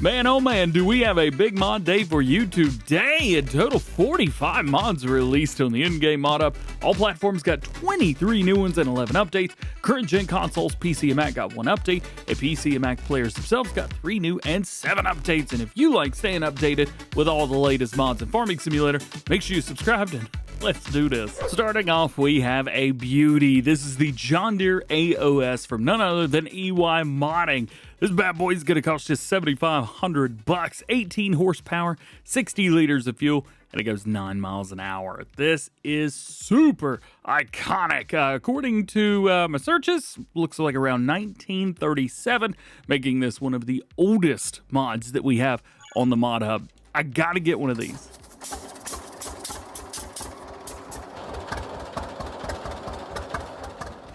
Man, oh man, do we have a big mod day for you today. A total 45 mods released on the in-game mod up. All platforms got 23 new ones and 11 updates. Current gen consoles, PC and Mac got 1 update. And PC and Mac players themselves got 3 new and 7 updates. And if you like staying updated with all the latest mods in Farming Simulator, make sure you subscribe and let's do this. Starting off, we have a beauty. This is the John Deere AOS from none other than EY Modding. This bad boy is going to cost just $7,500, 18 horsepower, 60 liters of fuel, and it goes 9 miles an hour. This is super iconic. According to my searches, looks like around 1937, making this one of the oldest mods that we have on the Mod Hub. I gotta get one of these.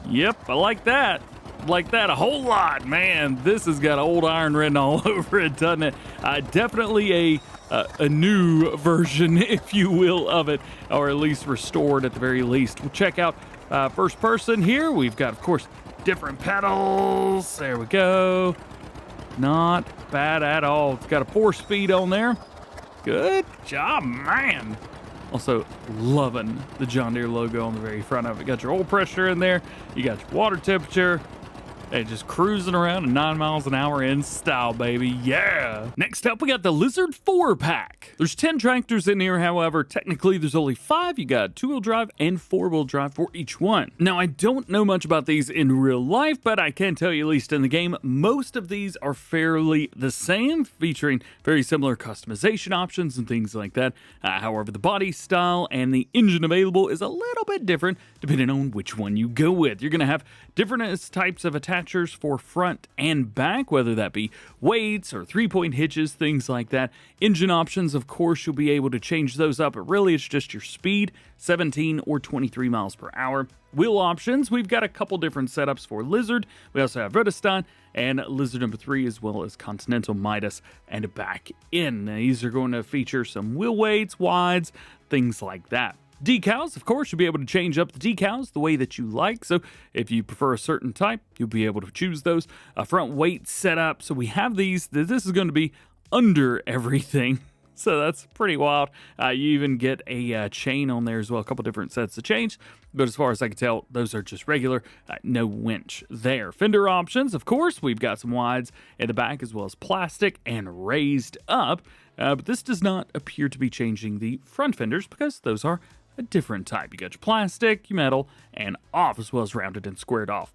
Yep, I like that. Like that a whole lot, man. This has got old iron written all over it, doesn't it? Definitely a new version, if you will, of it, or at least restored at the very least. We'll check out first person here. We've got, of course, different pedals. There we go. Not bad at all. It's got a 4-speed on there. Good job, man. Also, loving the John Deere logo on the very front of it. Got your oil pressure in there. You got your water temperature. And just cruising around at 9 miles an hour in style, baby. Yeah! Next up, we got the Lizard 4-pack. There's 10 tractors in here, however, technically there's only 5. You got 2-wheel drive and 4-wheel drive for each one. Now, I don't know much about these in real life, but I can tell you, at least in the game, most of these are fairly the same, featuring very similar customization options and things like that. However, the body style and the engine available is a little bit different depending on which one you go with. You're going to have different types of attachers for front and back, whether that be weights or 3-point hitches, things like that. Engine options, of course, you'll be able to change those up, but really it's just your speed, 17 or 23 miles per hour. Wheel options, we've got a couple different setups for Lizard. We also have Rudiston and Lizard number 3, as well as Continental, Midas, and back in. Now, these are going to feature some wheel weights, wides, things like that. Decals, of course, you'll be able to change up the decals the way that you like. So if you prefer a certain type, you'll be able to choose those. A front weight setup. So we have these. This is going to be under everything. So that's pretty wild. You even get a chain on there as well. A couple different sets of chains. But as far as I can tell, those are just regular. No winch there. Fender options, of course. We've got some wides in the back as well as plastic and raised up. But this does not appear to be changing the front fenders because those are a different type. You got your plastic, your metal, and off, as well as rounded and squared off.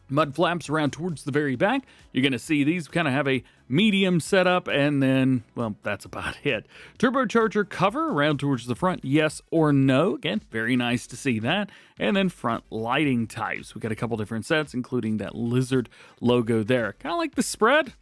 Mud flaps around towards the very back. You're going to see these kind of have a medium setup, and then, well, that's about it. Turbocharger cover around towards the front, yes or no. Again, very nice to see that. And then front lighting types. We got a couple different sets, including that Lizard logo there. Kind of like the spread.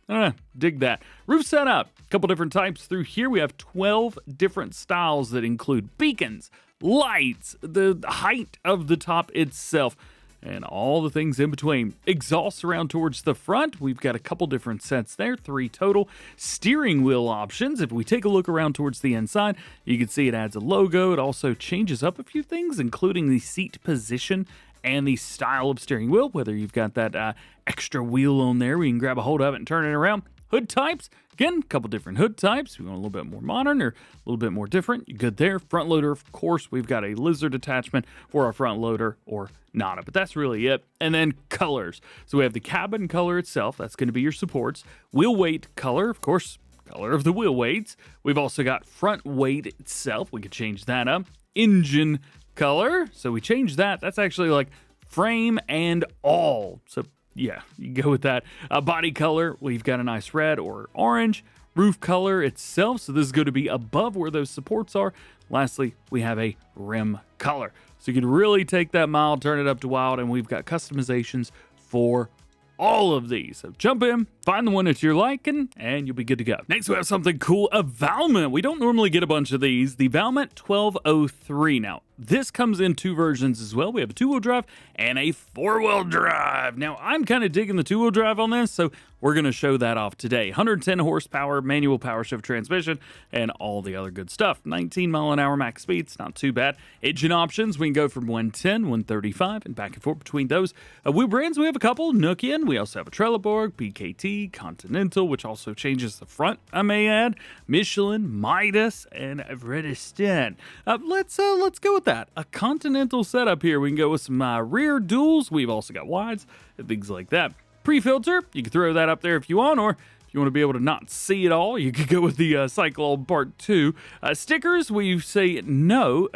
Dig that. Roof setup. A couple different types through here. We have 12 different styles that include beacons, lights, the height of the top itself, and all the things in between. Exhaust around towards the front. We've got a couple different sets there, 3 total. Steering wheel options. If we take a look around towards the inside, you can see it adds a logo. It also changes up a few things, including the seat position and the style of steering wheel, whether you've got that extra wheel on there where you can grab a hold of it and turn it around. Hood types, again, a couple different hood types. We want a little bit more modern or a little bit more different. You're good there. Front loader, of course, we've got a Lizard attachment for our front loader or not, but that's really it. And then colors. So we have the cabin color itself. That's going to be your supports. Wheel weight color, of course, color of the wheel weights. We've also got front weight itself. We could change that up. Engine color. So we change that. That's actually like frame and all. So yeah, you go with that. Body color, we've got a nice red or orange. Roof color itself, so this is going to be above where those supports are. Lastly, we have a rim color. So you can really take that mild, turn it up to wild, and we've got customizations for all of these. So jump in, find the one that you're liking, and you'll be good to go. Next, we have something cool, a Valmet. We don't normally get a bunch of these. The Valmet 1203. Now, this comes in 2 versions as well. We have a 2-wheel drive and a 4-wheel drive. Now, I'm kind of digging the 2-wheel drive on this, so we're going to show that off today. 110 horsepower, manual power shift transmission, and all the other good stuff. 19 mile an hour max speeds, not too bad. Engine options, we can go from 110, 135, and back and forth between those. Wheel brands, we have a couple. Nokian, we also have a Trelleborg, PKT, Continental, which also changes the front, I may add. Michelin, Midas, and Vredestein. Let's go with that. A Continental setup here. We can go with some rear duals. We've also got wides and things like that. Pre-filter, you can throw that up there if you want, or if you want to be able to not see it all, you could go with the Cyclone Part 2. Stickers, we say no.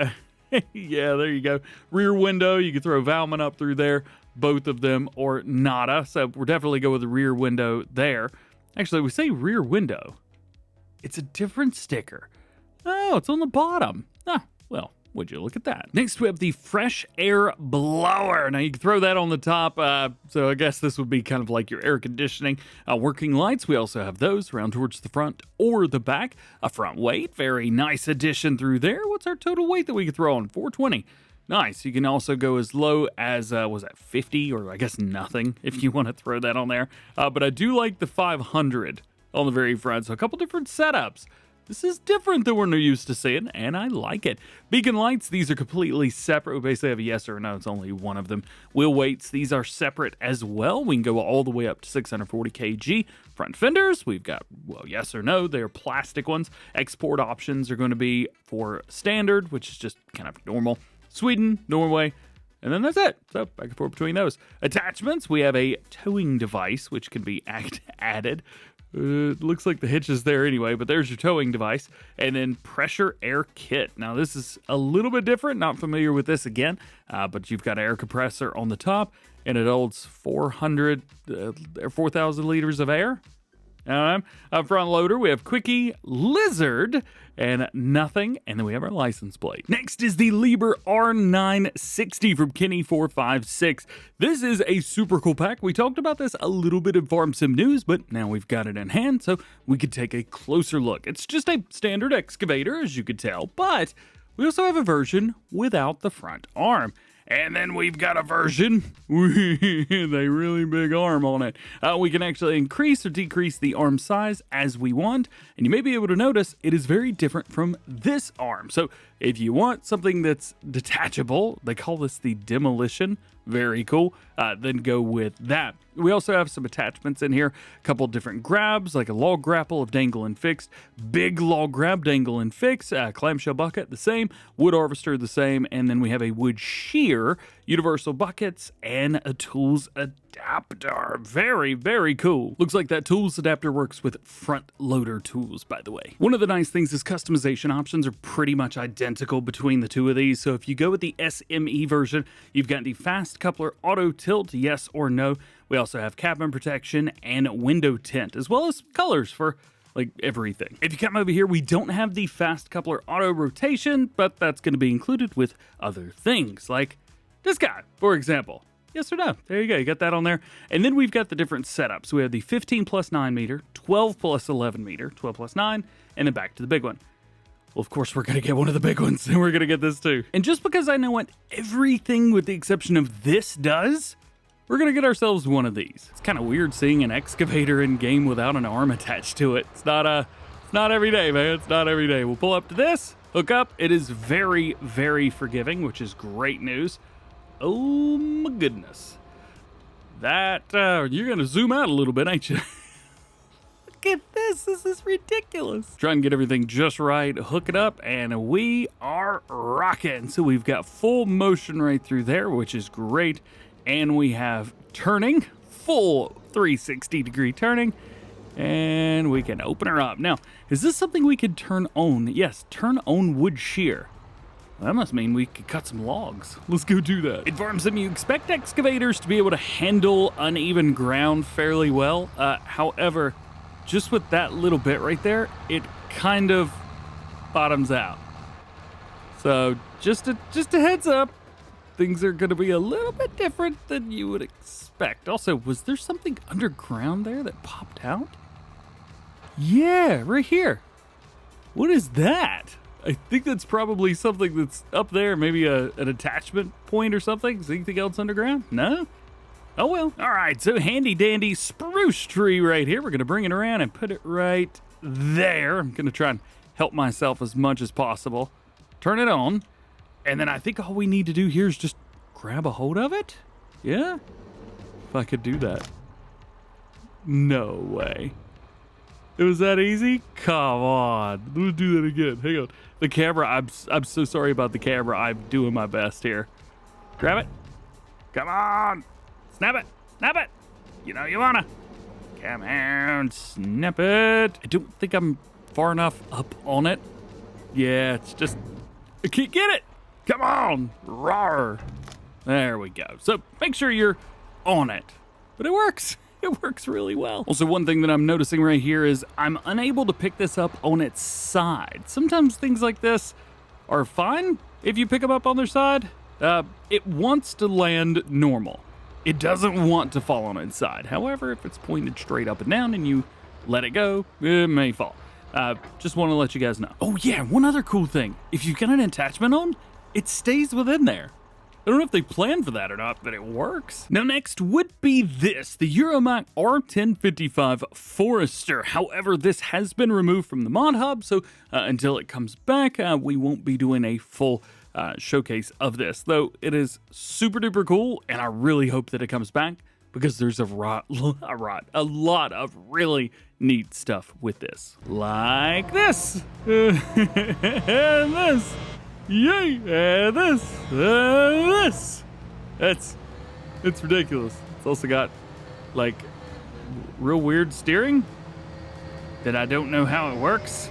Yeah, there you go. Rear window, you can throw Valmet up through there, both of them, or nada. So we'll definitely go with the rear window there. Actually, we say rear window. It's a different sticker. Oh, it's on the bottom. Ah, well, would you look at that? Next, we have the Fresh Air Blower. Now, you can throw that on the top, so I guess this would be kind of like your air conditioning. Working lights, we also have those around towards the front or the back. A front weight, very nice addition through there. What's our total weight that we could throw on? 420. Nice. You can also go as low as, was that 50, or I guess nothing, if you want to throw that on there. But I do like the 500 on the very front, so a couple different setups. This is different than we're used to seeing, and I like it. Beacon lights, these are completely separate. We basically have a yes or a no. It's only one of them. Wheel weights, these are separate as well. We can go all the way up to 640 kg. Front fenders, we've got, well, yes or no. They're plastic ones. Export options are going to be for standard, which is just kind of normal. Sweden, Norway, and then that's it. So back and forth between those. Attachments, we have a towing device, which can be added. It looks like the hitch is there anyway, but there's your towing device. And then pressure air kit. Now, this is a little bit different. Not familiar with this again, but you've got an air compressor on the top, and it holds 4,000 liters of air. Front loader, we have Quickie, Lizard, and Nothing, and then we have our license plate. Next is the Liebherr R960 from Kenny456. This is a super cool pack. We talked about this a little bit in Farm Sim News, but now we've got it in hand, so we could take a closer look. It's just a standard excavator, as you could tell, but we also have a version without the front arm. And then we've got a version with a really big arm on it. We can actually increase or decrease the arm size as we want. And you may be able to notice it is very different from this arm. So if you want something that's detachable, they call this the demolition. Very cool. Then go with that. We also have some attachments in here. A couple different grabs, like a log grapple of dangle and fixed. Big log grab, dangle and fix. Clamshell bucket, the same. Wood harvester, the same. And then we have a wood shear, universal buckets, and a tools adapter. Very, very cool. Looks like that tools adapter works with front loader tools, by the way. One of the nice things is customization options are pretty much identical between the two of these. So if you go with the SME version, you've got the fast coupler auto tilt, yes or no. We also have cabin protection and window tint, as well as colors for like everything. If you come over here, we don't have the fast coupler auto rotation, but that's going to be included with other things like this guy, for example. Yes or no? There you go. You got that on there. And then we've got the different setups. We have the 15 plus 9 meter, 12 plus 11 meter, 12 plus 9, and then back to the big one. Well, of course, we're going to get one of the big ones, and we're going to get this too. And just because I know what everything with the exception of this does, we're going to get ourselves one of these. It's kind of weird seeing an excavator in game without an arm attached to it. It's not every day, man. It's not every day. We'll pull up to this, hook up. It is very, very forgiving, which is great news. Oh my goodness. That, you're going to zoom out a little bit, ain't you? Look at this. This is ridiculous. Try and get everything just right, hook it up, and we are rocking. So we've got full motion right through there, which is great. And we have turning, full 360-degree turning. And we can open her up. Now, is this something we could turn on? Yes, turn on wood shear. That must mean we could cut some logs. Let's go do that. In Farm Sim, you expect excavators to be able to handle uneven ground fairly well. However, just with that little bit right there, it kind of bottoms out. So just a heads up, things are going to be a little bit different than you would expect. Also, was there something underground there that popped out? Yeah, right here. What is that? I think that's probably something that's up there, maybe an attachment point or something. Is anything else underground? No? Oh well. All right, so handy dandy spruce tree right here. We're gonna bring it around and put it right there. I'm gonna try and help myself as much as possible. Turn it on, and then I think all we need to do here is just grab a hold of it. Yeah? If I could do that. No way. It was that easy? Come on. Let me do that again. Hang on. The camera, I'm so sorry about the camera. I'm doing my best here. Grab it. Come on. Snap it. Snap it. You know you wanna. Come on. Snap it. I don't think I'm far enough up on it. Yeah, it's just, I can't get it. Come on. Roar. There we go. So make sure you're on it. But it works. It works really well. Also, one thing that I'm noticing right here is I'm unable to pick this up on its side. Sometimes things like this are fine if you pick them up on their side. It wants to land normal. It doesn't want to fall on its side. However, if it's pointed straight up and down and you let it go, it may fall. Just want to let you guys know. Oh yeah, one other cool thing. If you've got an attachment on, it stays within there. I don't know if they planned for that or not, but it works. Now next would be this, the EuroMach R1055 Forester. However, this has been removed from the mod hub, so until it comes back, we won't be doing a full showcase of this. Though it is super duper cool, and I really hope that it comes back because there's a lot of really neat stuff with this. Like this. And this. Yay! And this. It's ridiculous. It's also got like real weird steering that I don't know how it works.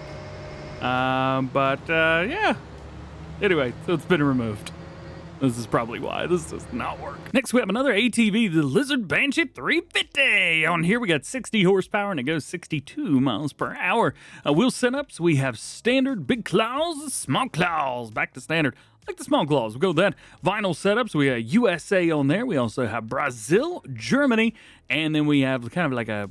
Yeah. Anyway, so it's been removed. This is probably why this does not work. Next, we have another ATV, the Lizard Banshee 350. On here, we got 60 horsepower, and it goes 62 miles per hour. Wheel setups, we have standard big claws, small claws. Back to standard. I like the small claws. We'll go with that. Vinyl setups, we have USA on there. We also have Brazil, Germany, and then we have kind of like a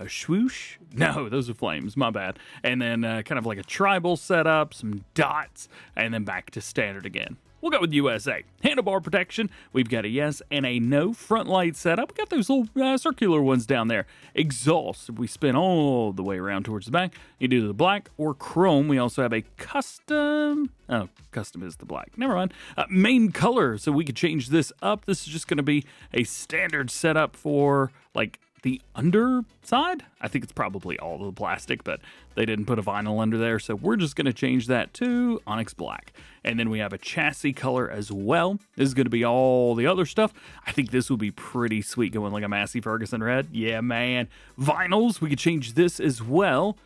swoosh? No, those are flames, my bad. And then kind of like a tribal setup, some dots, and then back to standard again. We'll go with USA. Handlebar protection, we've got a yes and a no. Front light setup, we got those little circular ones down there. Exhaust, we spin all the way around towards the back. You do the black or chrome. We also have a custom. Oh, custom is the black. Never mind. Main color, so we could change this up. This is just going to be a standard setup for like the underside. I think it's probably all the plastic, but they didn't put a vinyl under there, so we're just going to change that to Onyx Black. And then we have a chassis color as well. This is going to be all the other stuff. I think this would be pretty sweet going like a Massey Ferguson red. Yeah, man. Vinyls, we could change this as well.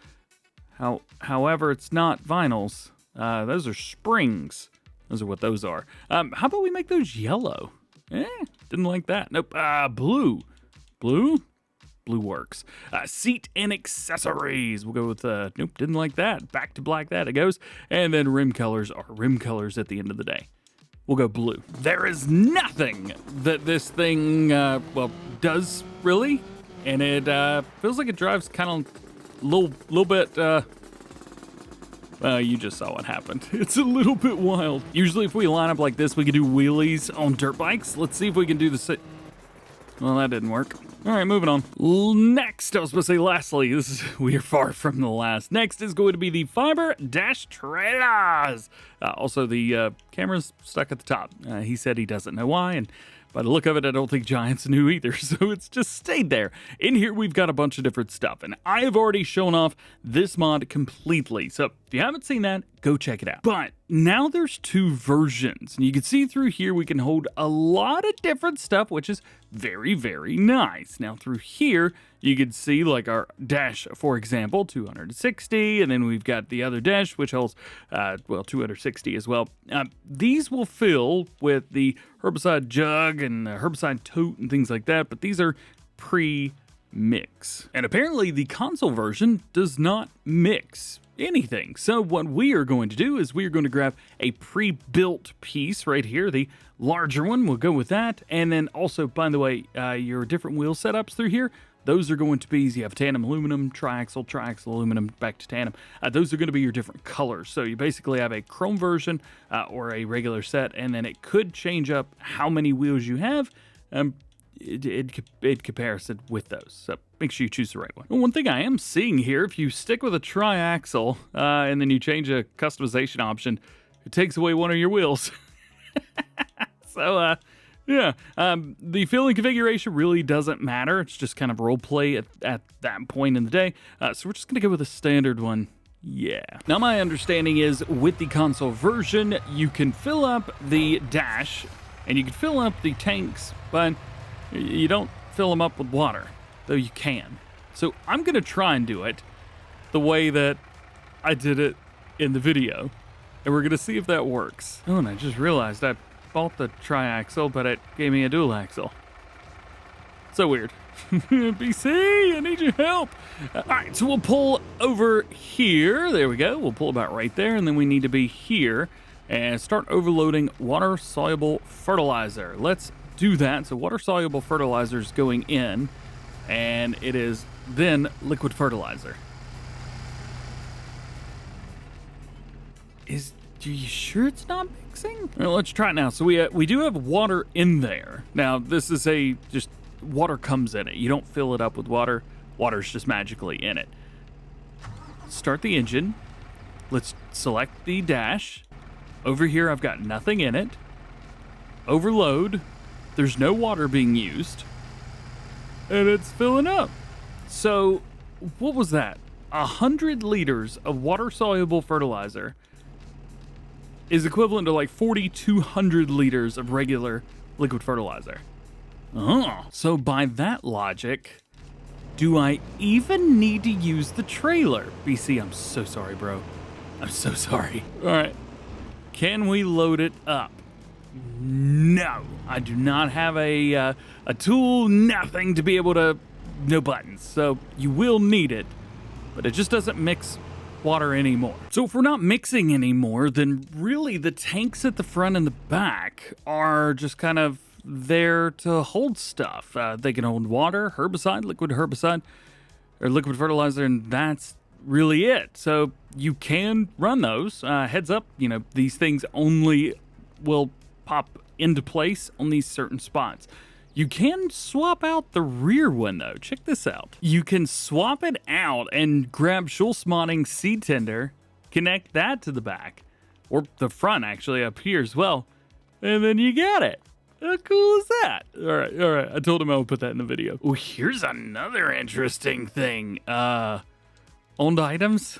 However, it's not vinyls. Those are springs. Those are what those are. How about we make those yellow? Didn't like that. Nope. Blue. Blue works. Seat and accessories. We'll go with, nope, didn't like that. Back to black that it goes. And then rim colors are rim colors at the end of the day. We'll go blue. There is nothing that this thing, does really. And it feels like it drives kind of a little bit, you just saw what happened. It's a little bit wild. Usually if we line up like this, we can do wheelies on dirt bikes. Let's see if we can do the well, that didn't work. All right, moving on. Next, I was supposed to say lastly, we are far from the last. Next is going to be the Phiber trailers. Also, the camera's stuck at the top. He said he doesn't know why, and by the look of it, I don't think Giants knew either, so it's just stayed there. In here, we've got a bunch of different stuff, and I have already shown off this mod completely, so if you haven't seen that, go check it out. But now there's two versions, and you can see through here we can hold a lot of different stuff, which is very, very nice. Now through here, you can see like our dash, for example, 260, and then we've got the other dash, which holds, 260 as well. These will fill with the herbicide jug and the herbicide tote and things like that, but these are pre-mix. And apparently the console version does not mix anything. So what we are going to do is we are going to grab a pre-built piece right here, the larger one. We'll go with that. And then also, by the way, your different wheel setups through here, those are going to be, you have tandem aluminum, triaxle, triaxle aluminum, back to tandem. Those are going to be your different colors. So you basically have a chrome version or a regular set, and then it could change up how many wheels you have in comparison with those. So make sure you choose the right one. One thing I am seeing here, if you stick with a triaxle and then you change a customization option, it takes away one of your wheels. So, yeah, the filling configuration really doesn't matter. It's just kind of role play at that point in the day. So we're just going to go with a standard one. Yeah. Now, my understanding is with the console version, you can fill up the dash and you can fill up the tanks, but you don't fill them up with water, though you can. So I'm going to try and do it the way that I did it in the video, and we're going to see if that works. Oh, and I just realized I bought the triaxle, but it gave me a dual axle. So weird. BC, I need your help. All right, so we'll pull over here. There we go. We'll pull about right there, and then we need to be here and start overloading water-soluble fertilizer. Let's do that. So water-soluble fertilizer is going in, and it is then liquid fertilizer. Are you sure it's not mixing? Well, let's try it now. So we do have water in there. Now, this is just water comes in it. You don't fill it up with water. Water's just magically in it. Start the engine. Let's select the dash. Over here, I've got nothing in it. Overload. There's no water being used. And it's filling up. So, what was that? 100 liters of water-soluble fertilizer is equivalent to like 4,200 liters of regular liquid fertilizer. Oh, so by that logic, do I even need to use the trailer? BC, I'm so sorry, bro. I'm so sorry. All right, can we load it up? No, I do not have a tool, nothing to be able to, no buttons. So you will need it, but it just doesn't mix water anymore. So if we're not mixing anymore, then really the tanks at the front and the back are just kind of there to hold stuff. They can hold water, herbicide, liquid herbicide, or liquid fertilizer, and that's really it. So you can run those. Heads up, these things only will pop into place on these certain spots. You can swap out the rear one, though. Check this out. You can swap it out and grab Schulzmanning seed tender, connect that to the back, or the front, actually, up here as well, and then you got it. How cool is that? All right. I told him I would put that in the video. Oh, here's another interesting thing. Owned items?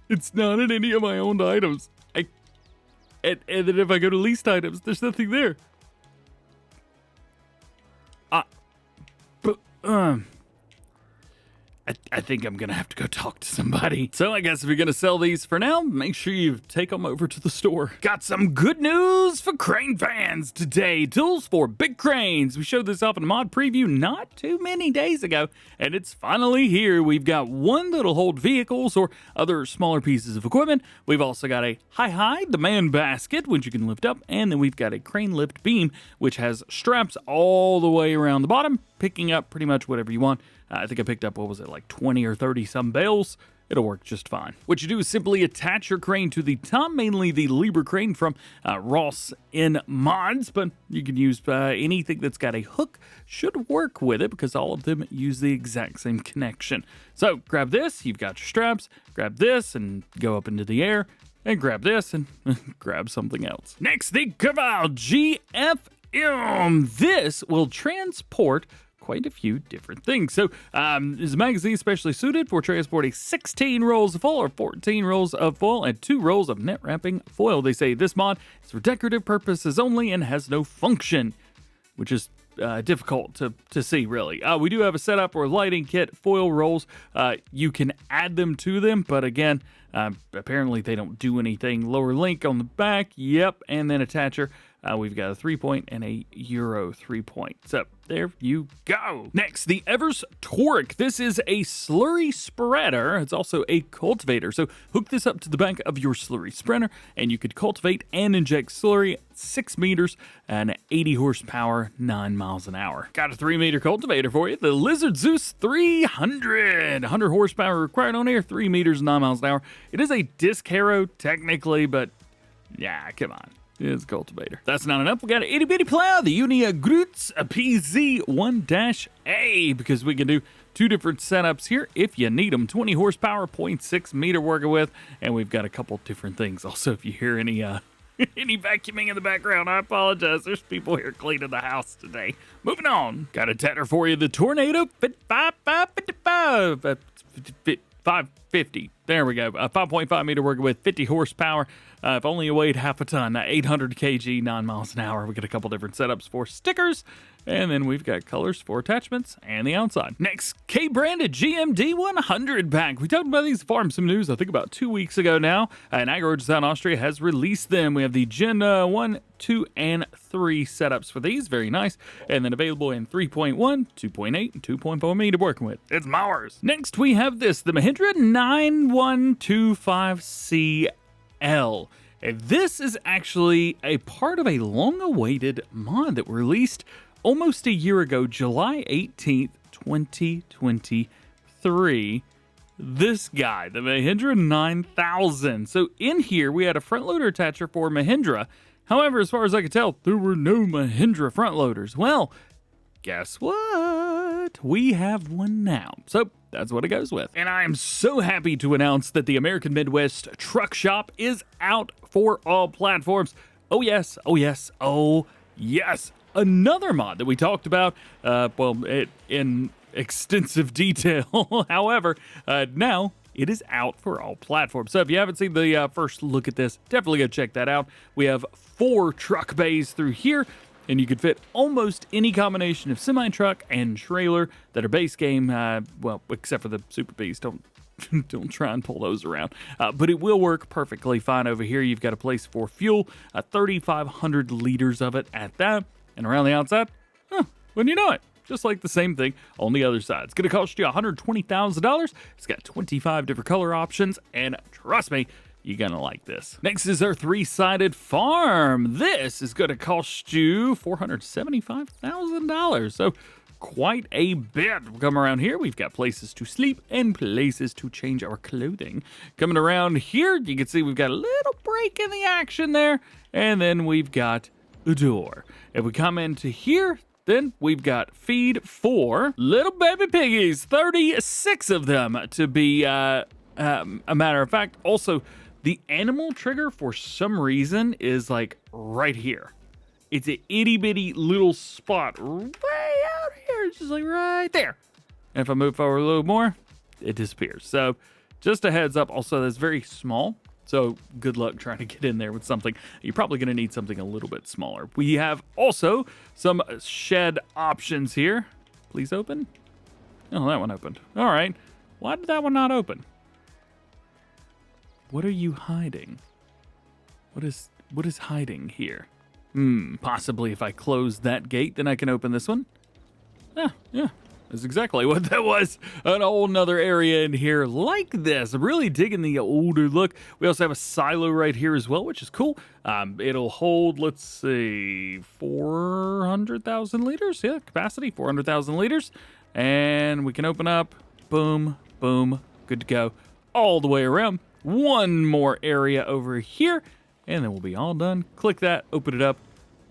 It's not in any of my owned items. And then if I go to leased items, there's nothing there. I think I'm gonna have to go talk to somebody. So I guess if you're gonna sell these for now, make sure you take them over to the store. Got some good news for crane fans today. Tools for big cranes. We showed this off in a mod preview not too many days ago, and it's finally here. We've got one that'll hold vehicles or other smaller pieces of equipment. We've also got a high demand basket, which you can lift up, and then we've got a crane lift beam, which has straps all the way around the bottom, picking up pretty much whatever you want. I think I picked up, like 20 or 30 some bales. It'll work just fine. What you do is simply attach your crane to the top, mainly the Liebherr crane from Ross in Mods, but you can use anything that's got a hook, should work with it because all of them use the exact same connection. So grab this, you've got your straps, grab this and go up into the air, and grab this and grab something else. Next, the Göweil GFM. This will transport quite a few different things. So is a magazine specially suited for transporting 16 rolls of foil or 14 rolls of foil and 2 rolls of net wrapping foil. They say this mod is for decorative purposes only and has no function, which is difficult to see, really. We do have a setup for a lighting kit, foil rolls. You can add them to them, but again, apparently they don't do anything. Lower link on the back, yep, and then attacher. We've got a 3-point and a Euro 3-point. So there you go. Next, the Evers Toric. This is a slurry spreader. It's also a cultivator. So hook this up to the back of your slurry spreader, and you could cultivate and inject slurry 6 meters and 80 horsepower, 9 miles an hour. Got a 3-meter cultivator for you. The Lizard Zeus 300. 100 horsepower required on here, 3 meters, 9 miles an hour. It is a disc harrow technically, but yeah, come on. It is a cultivator. That's not enough. We got an itty bitty plow, the Unia Grudziadz PZ1-A, because we can do 2 different setups here if you need them. 20 horsepower, 0.6 meter working with, and we've got a couple different things. Also, if you hear any any vacuuming in the background, I apologize. There's people here cleaning the house today. Moving on. Got a tether for you, the Tornado 550. There we go. 5.5 meter working with 50 horsepower. If only you weighed half a ton, 800 kg, 9 miles an hour. We got a couple different setups for stickers, and then we've got colors for attachments and the outside. Next, K-branded GMD 100 pack. We talked about these Farm Sim News, I think about 2 weeks ago now, and AgroSound Austria has released them. We have the Gen 1, 2, and 3 setups for these. Very nice. And then available in 3.1, 2.8, and 2.4 meter working with. It's Mowers. Next, we have this, the Mahindra 9125CL. And this is actually a part of a long-awaited mod that released almost a year ago, July 18th, 2023. This guy, the Mahindra 9000. So in here, we had a front loader attacher for Mahindra. However, as far as I could tell, there were no Mahindra front loaders. Well, guess what? We have one now. So that's what it goes with. And I am so happy to announce that the American Midwest Truck Shop is out for all platforms. Oh yes, oh yes, oh yes. Another mod that we talked about, in extensive detail. However, now it is out for all platforms. So if you haven't seen the first look at this, definitely go check that out. We have 4 truck bays through here, and you could fit almost any combination of semi-truck and trailer that are base game, well, except for the Super Bs. Don't try and pull those around. But it will work perfectly fine over here. You've got a place for fuel, 3,500 liters of it at that. And around the outside, wouldn't you know it? Just like the same thing on the other side. It's going to cost you $120,000. It's got 25 different color options, and trust me, you're going to like this. Next is our 3-sided farm. This is going to cost you $475,000. So quite a bit. We'll come around here. We've got places to sleep and places to change our clothing. Coming around here, you can see we've got a little break in the action there. And then we've got a door. If we come into here, then we've got feed for little baby piggies, 36 of them to be a matter of fact. Also, the animal trigger for some reason is like right here. It's an itty bitty little spot way out here. It's just like right there. And if I move forward a little more, it disappears. So just a heads up. Also, that's very small. So good luck trying to get in there with something. You're probably going to need something a little bit smaller. We have also some shed options here. Please open. Oh, that one opened. All right. Why did that one not open? What are you hiding? What is hiding here? Possibly if I close that gate, then I can open this one. Yeah. That's exactly what that was. An whole nother area in here like this. I'm really digging the older look. We also have a silo right here as well, which is cool. It'll hold, let's see, 400,000 liters. Yeah, capacity, 400,000 liters. And we can open up. Boom, boom, good to go. All the way around. One more area over here. And then we'll be all done. Click that, open it up.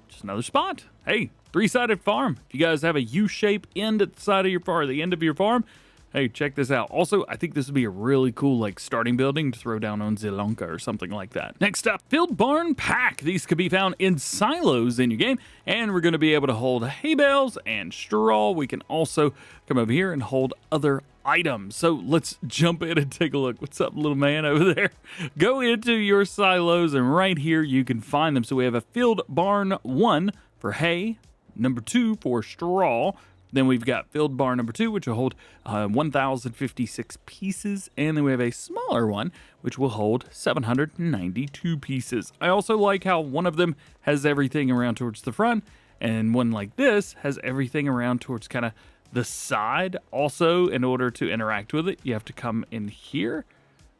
Just another spot. Hey. 3-sided farm. If you guys have a U-shape end at the side of your farm, the end of your farm, hey, check this out. Also, I think this would be a really cool like starting building to throw down on Zelonka or something like that. Next up, filled barn pack. These could be found in silos in your game, and we're going to be able to hold hay bales and straw. We can also come over here and hold other items. So let's jump in and take a look. What's up, little man over there? Go into your silos, and right here you can find them. So we have a filled barn 1 for hay, number 2 for straw, Then we've got filled bar number 2, which will hold 1,056 pieces. And then we have a smaller one, which will hold 792 pieces. I also like how one of them has everything around towards the front, and one like this has everything around towards kind of the side. Also, in order to interact with it, you have to come in here,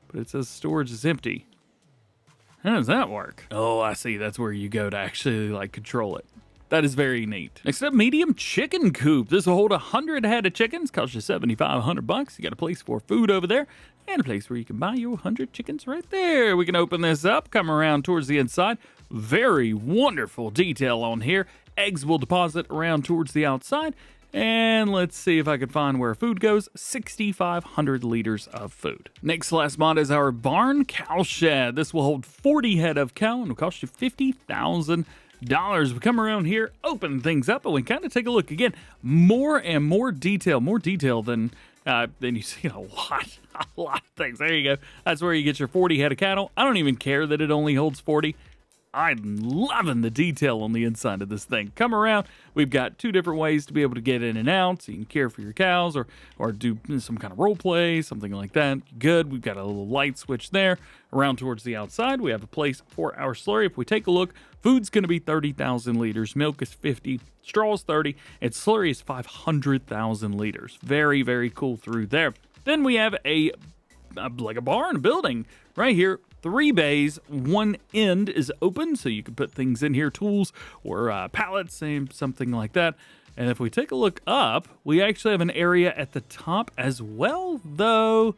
but it says storage is empty. How does that work? Oh, I see. That's where you go to actually like control it. That is very neat. Next up, medium chicken coop. This will hold 100 head of chickens, cost you $7,500. You got a place for food over there, and a place where you can buy your 100 chickens right there. We can open this up, come around towards the inside. Very wonderful detail on here. Eggs will deposit around towards the outside. And let's see if I can find where food goes. 6,500 liters of food. Next last mod is our barn cow shed. This will hold 40 head of cow and will cost you $50,000. We come around here, open things up, and we kind of take a look again. More and more detail than you see a lot of things. There you go. That's where you get your 40 head of cattle. I don't even care that it only holds 40. I'm loving the detail on the inside of this thing. Come around. We've got 2 different ways to be able to get in and out. So you can care for your cows or do some kind of role play, something like that. Good. We've got a little light switch there. Around towards the outside, we have a place for our slurry. If we take a look, food's going to be 30,000 liters. Milk is 50. Straw is 30. And slurry is 500,000 liters. Very, very cool through there. Then we have like a barn, a building right here. 3 bays, one end is open, so you can put things in here, tools or pallets, something like that. And if we take a look up, we actually have an area at the top as well, though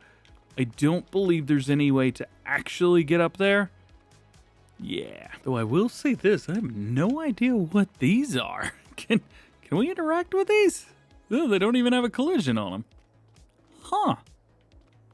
I don't believe there's any way to actually get up there. Yeah, though I will say this, I have no idea what these are. Can we interact with these? Oh, they don't even have a collision on them. Huh.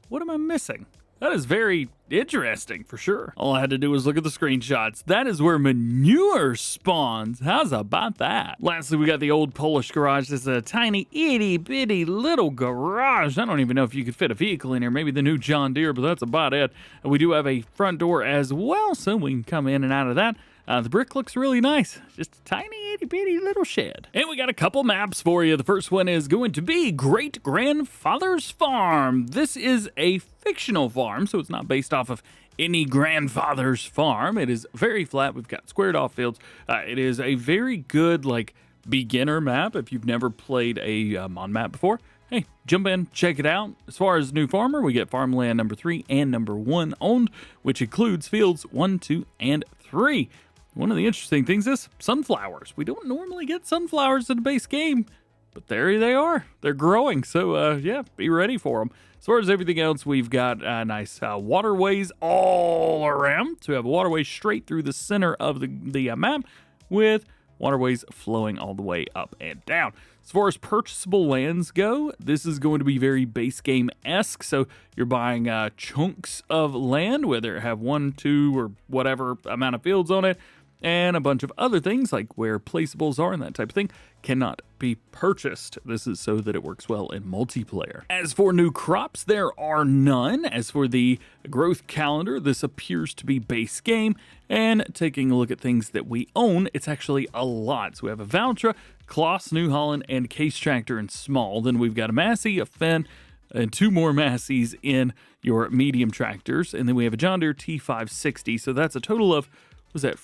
What am I missing? That is very interesting for sure. All I had to do was look at the screenshots. That is where manure spawns. How's about that? Lastly, we got the old Polish garage. This is a tiny, itty bitty little garage. I don't even know if you could fit a vehicle in here. Maybe the new John Deere, but that's about it. And we do have a front door as well, so we can come in and out of that. The brick looks really nice. Just a tiny, itty bitty little shed. And we got a couple maps for you. The first one is going to be Great Grandfather's Farm. This is a fictional farm, so it's not based off of any grandfather's farm. It is very flat. We've got squared off fields. It is a very good, like, beginner map. If you've never played a mod map before, hey, jump in, check it out. As far as new farmer, we get farmland number 3 and number 1 owned, which includes fields 1, 2, and 3. One of the interesting things is sunflowers. We don't normally get sunflowers in the base game, but there they are. They're growing, so yeah, be ready for them. As far as everything else, we've got nice waterways all around. So we have a waterway straight through the center of the map with waterways flowing all the way up and down. As far as purchasable lands go, this is going to be very base game-esque. So you're buying chunks of land, whether it have 1, 2, or whatever amount of fields on it, and a bunch of other things like where placeables are and that type of thing cannot be purchased. This is so that it works well in multiplayer. As for new crops, there are none. As for the growth calendar, this appears to be base game. And taking a look at things that we own, it's actually a lot. So we have a Valtra, Claas, New Holland, and Case Tractor in small. Then we've got a Massey, a Fenn, and 2 more Masseys in your medium tractors. And then we have a John Deere T560. So that's a total of, was that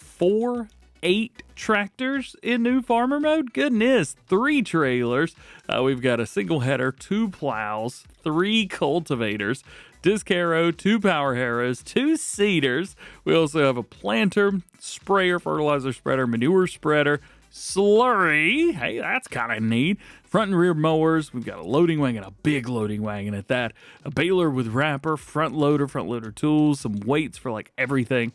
8 tractors in new farmer mode? Goodness, 3 trailers. We've got a single header, 2 plows, 3 cultivators, disc harrow, 2 power harrows, 2 seeders. We also have a planter, sprayer, fertilizer spreader, manure spreader, slurry. Hey, that's kind of neat. Front and rear mowers. We've got a loading wagon, a big loading wagon at that. A baler with wrapper, front loader tools, some weights for like everything.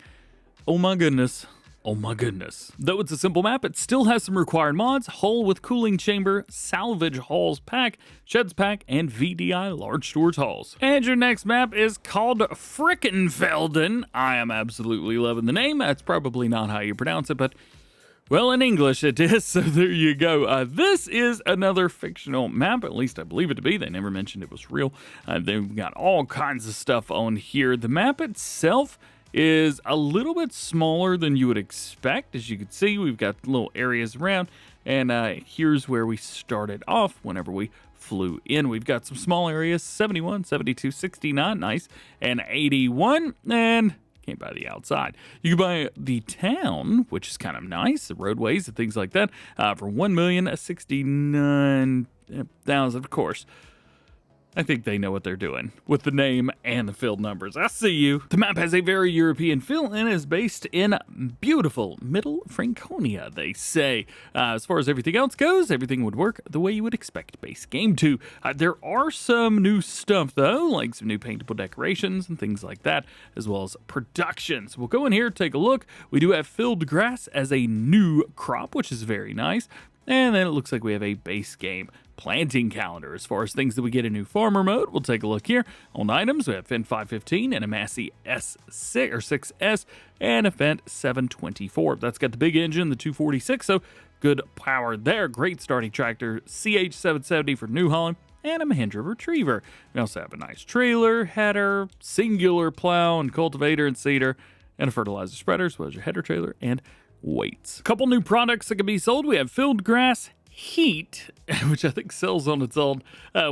Oh my goodness. Oh my goodness. Though it's a simple map, it still has some required mods: hull with cooling chamber, salvage hulls pack, sheds pack, and VDI large storage hulls. And your next map is called Frickenfelden. I am absolutely loving the name. That's probably not how you pronounce it, but well, in English it is, so there you go. This is another fictional map, at least I believe it to be. They never mentioned it was real. They've got all kinds of stuff on here. The map itself is a little bit smaller than you would expect. As you can see, we've got little areas around, And here's where we started off whenever we flew in. We've got some small areas, 71, 72, 69, nice, and 81, and can't buy the outside. You can buy the town, which is kind of nice, the roadways and things like that, for $1,069,000, of course. I think they know what they're doing with the name and the field numbers. I see you. The map has a very European feel and is based in beautiful Middle Franconia, they say. As far as everything else goes, everything would work the way you would expect base game to. There are some new stuff, though, like some new paintable decorations and things like that, as well as productions. We'll go in here, take a look. We do have filled grass as a new crop, which is very nice. And then it looks like we have a base game planting calendar. As far as things that we get in new farmer mode, we'll take a look here. On items, we have Fendt 515 and a Massey S6 or 6S and a Fendt 724. That's got the big engine, the 246, so good power there. Great starting tractor, CH770 for New Holland, and a Mahindra Retriever. We also have a nice trailer, header, singular plow, and cultivator and seeder, and a fertilizer spreader, as well as your header trailer and weights. A couple new products that can be sold. We have filled grass heat, which I think sells on its own.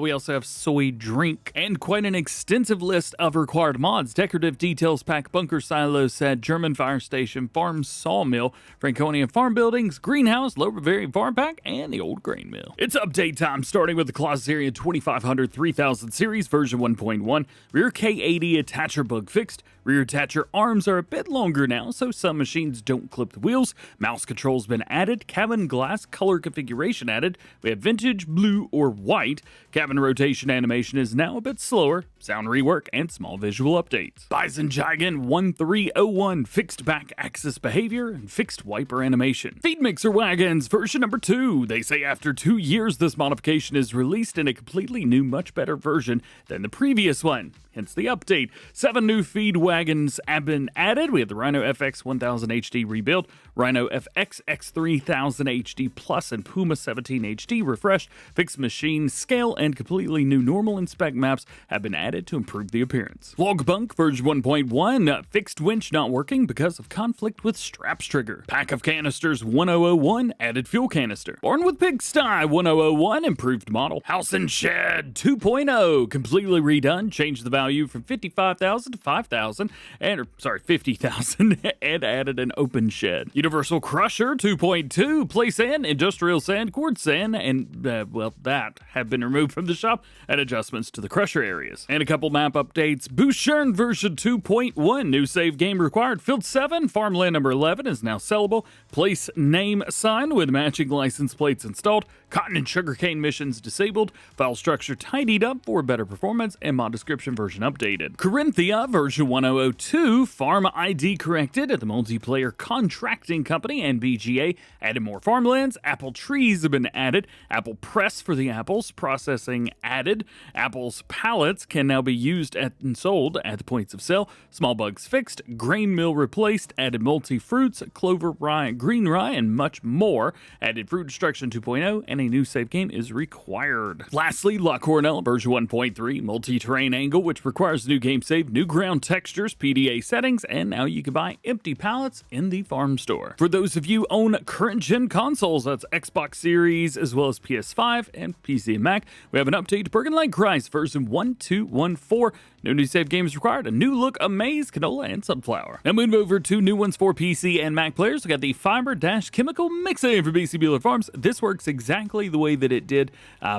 We also have soy drink and quite an extensive list of required mods. Decorative details pack, bunker silo set, German fire station, farm sawmill, Franconia farm buildings, greenhouse, lower Bavarian farm pack, and the old grain mill. It's update time, starting with the Claas Xerion 2500 3000 series version 1.1. Rear K80 attacher bug fixed. Rear attacher arms are a bit longer now, so some machines don't clip the wheels. Mouse controls been added. Cabin glass color configuration added. We have vintage, blue, or white. Cabin rotation animation is now a bit slower. Sound rework and small visual updates. Bizon Gigant 1301 fixed back axis behavior and fixed wiper animation. Feed mixer wagons version number 2. They say after 2 years this modification is released in a completely new, much better version than the previous one. Hence the update. 7 new feed wagons have been added. We have the Rhino FX 1000 HD rebuild, Rhino FX X3000 HD Plus, and Puma 17 HD refreshed. Fixed machine scale and completely new normal and spec maps have been added to improve the appearance. Log Bunk version 1.1, fixed winch not working because of conflict with straps trigger. Pack of canisters 1001, added fuel canister. Born with Pigsty 1001, improved model. House and Shed 2.0, completely redone, changed the value from 55,000 to 5,000, and 50,000, and added an open shed. Universal Crusher 2.2, play sand, industrial sand, quartz sand, and that have been removed from the shop, and adjustments to the crusher areas. And a couple map updates. Butschern version 2.1, new save game required. Field 7, farmland number 11 is now sellable. Place name sign with matching license plates installed. Cotton and sugarcane missions disabled. File structure tidied up for better performance, and mod description version updated. Carinthia version 1002, farm ID corrected at the multiplayer contracting company and BGA. Added more farmlands. Apple trees have been added. Apple press for the apples processing added. Apples pallets can now be used and sold at the points of sale. Small bugs fixed. Grain mill replaced. Added multi-fruits, clover, rye, green rye, and much more. Added fruit destruction 2.0, and a new save game is required. Lastly, La Coronella version 1.3, multi-terrain angle, which requires new game save, new ground textures, PDA settings, and now you can buy empty pallets in the farm store. For those of you own current gen consoles, that's Xbox Series as well as PS5 and PC and Mac, we have an update to Burgenlandkreis version 1214. No new save games required. A new look of maize, canola, and sunflower. Now moving over to new ones for PC and Mac players. We got the Phiber-chemical mixing for BC Bueller Farms. This works exactly the way that it did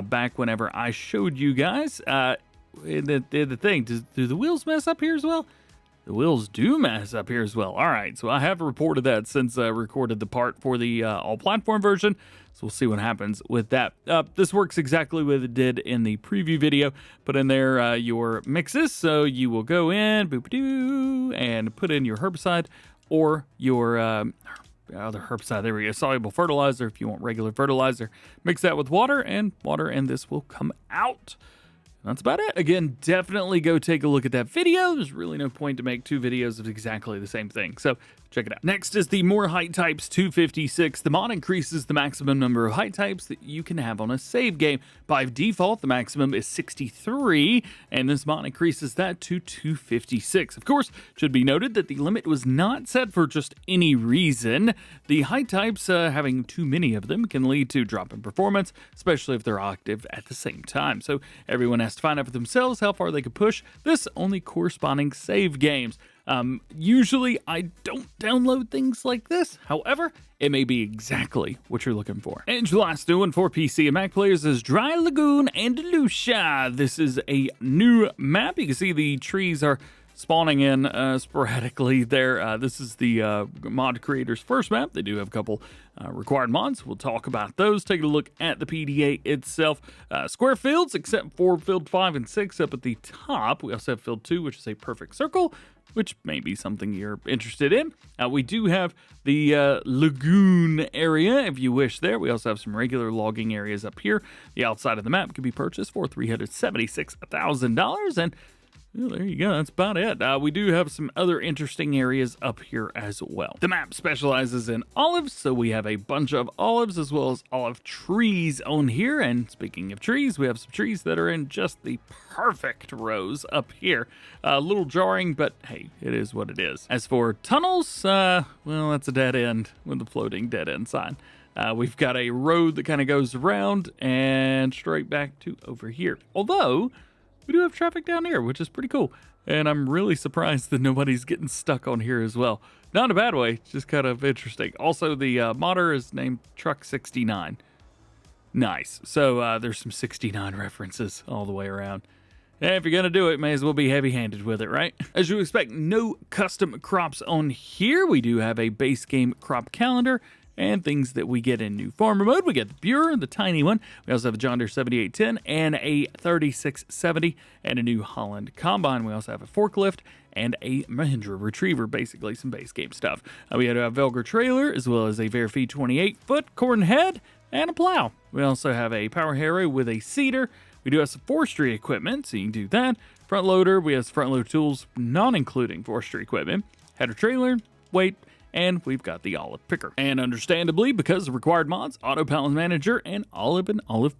back whenever I showed you guys. The thing, do the wheels mess up here as well? The wheels do mess up here as well. All right, so I have reported that since I recorded the part for the all-platform version. So we'll see what happens with that. This works exactly what it did in the preview video. Put in there your mixes. So you will go in, boop-a-doo, and put in your herbicide or your other herbicide. There we go. Soluble fertilizer if you want regular fertilizer. Mix that with water, and this will come out. That's about it. Again, definitely go take a look at that video. There's really no point to make 2 videos of exactly the same thing. So Check it out. Next is the More Height Types 256. The mod increases the maximum number of height types that you can have on a save game. By default, the maximum is 63, and this mod increases that to 256. Of course, it should be noted that the limit was not set for just any reason. The height types, having too many of them, can lead to drop in performance, especially if they're active at the same time. So everyone has to find out for themselves how far they can push this only corresponding save games. Usually I don't download things like this. However, it may be exactly what you're looking for. And your last new one for PC and Mac players is Dry Lagoon Andalusia. This is a new map. You can see the trees are spawning in sporadically there. This is the mod creator's first map. They do have a couple required mods. We'll talk about those. Take a look at the PDA itself. Square fields, except for field 5 and 6 up at the top. We also have field 2, which is a perfect circle, which may be something you're interested in. We do have the lagoon area, if you wish there. We also have some regular logging areas up here. The outside of the map can be purchased for $376,000, and well, there you go, that's about it. We do have some other interesting areas up here as well. The map specializes in olives, so we have a bunch of olives as well as olive trees on here. And speaking of trees, we have some trees that are in just the perfect rows up here. A little jarring, but hey, it is what it is. As for tunnels, well, that's a dead end with the floating dead end sign. We've got a road that kind of goes around and straight back to over here. Although, we do have traffic down here, which is pretty cool. And I'm really surprised that nobody's getting stuck on here as well. Not in a bad way, just kind of interesting. Also, the modder is named Truck 69. Nice. So there's some 69 references all the way around. And if you're going to do it, may as well be heavy-handed with it, right? As you expect, no custom crops on here. We do have a base game crop calendar and things that we get in new farmer mode. We get the Buer, the tiny one. We also have a John Deere 7810 and a 3670 and a New Holland combine. We also have a forklift and a Mahindra retriever, basically some base game stuff. We had a Velger trailer as well as a Verifee 28-foot corn head and a plow. We also have a power harrow with a seeder. We do have some forestry equipment, so you can do that. Front loader, we have front load tools, not including forestry equipment. Header trailer, weight, and we've got the olive picker. And understandably, because of required mods, auto pallet manager, and olive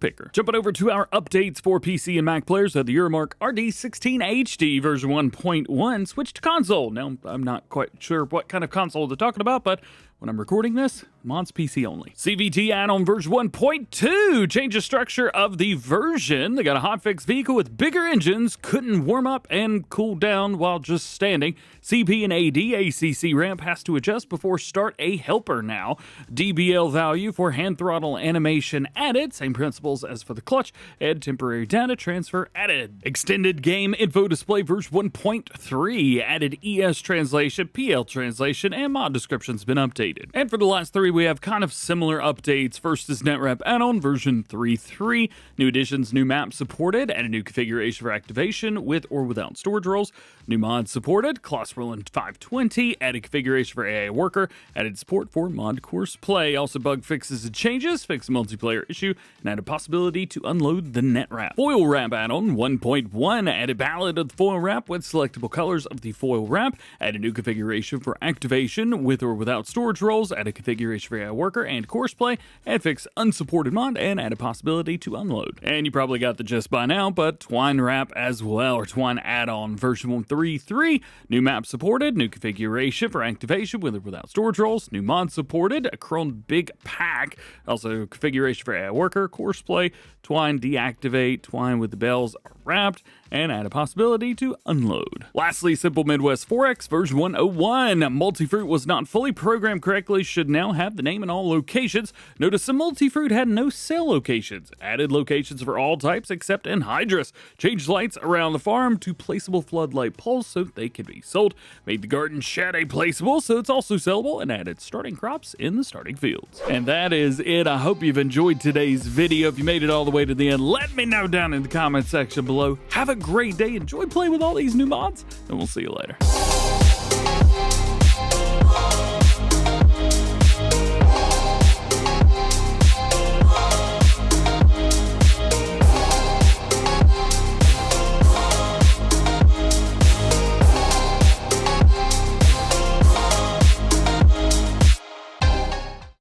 picker. Jumping over to our updates for PC and Mac players of the EuroMark RD16HD version 1.1, switch to console. Now, I'm not quite sure what kind of console they're talking about, but when I'm recording this, mods PC only. CVT Addon version 1.2, change the structure of the version. They got a hotfix vehicle with bigger engines, couldn't warm up and cool down while just standing. CP and AD ACC ramp has to adjust before start a helper now. DBL value for hand throttle animation added, same principles as for the clutch, and temporary data transfer added. Extended game info display version 1.3, added ES translation, PL translation, and mod description's been updated. And for the last three, we have kind of similar updates. First is Wrap Addon version 3.3. New additions, new maps supported, and a new configuration for activation with or without storage roles. New mods supported, Claas Roland 520, added configuration for AI worker, added support for mod course play. Also bug fixes and changes, fixed multiplayer issue, and added possibility to unload the net wrap. Foil Wrap Addon 1.1, added ballot of the foil wrap with selectable colors of the foil wrap, added new configuration for activation with or without storage roles, added configuration for AI worker and course play, and fix unsupported mod, and added possibility to unload. And you probably got the gist by now, but Twine Wrap as well, or Twine Addon version 1.3.3, new map supported, new configuration for activation with or without storage roles, new mod supported, a Chrome Big Pack, also configuration for AI worker, course play, Twine deactivate, Twine with the bells are wrapped, and add a possibility to unload. Lastly, Simple Midwest 4X version 101. Multifruit was not fully programmed correctly, should now have the name in all locations. Notice some Multifruit had no sale locations. Added locations for all types except anhydrous. Changed lights around the farm to placeable floodlight poles so they can be sold. Made the garden shed a placeable so it's also sellable, and added starting crops in the starting fields. And that is it. I hope you've enjoyed today's video. If you made it all the way to the end, let me know down in the comment section below. Have a great day. Enjoy playing with all these new mods, and we'll see you later.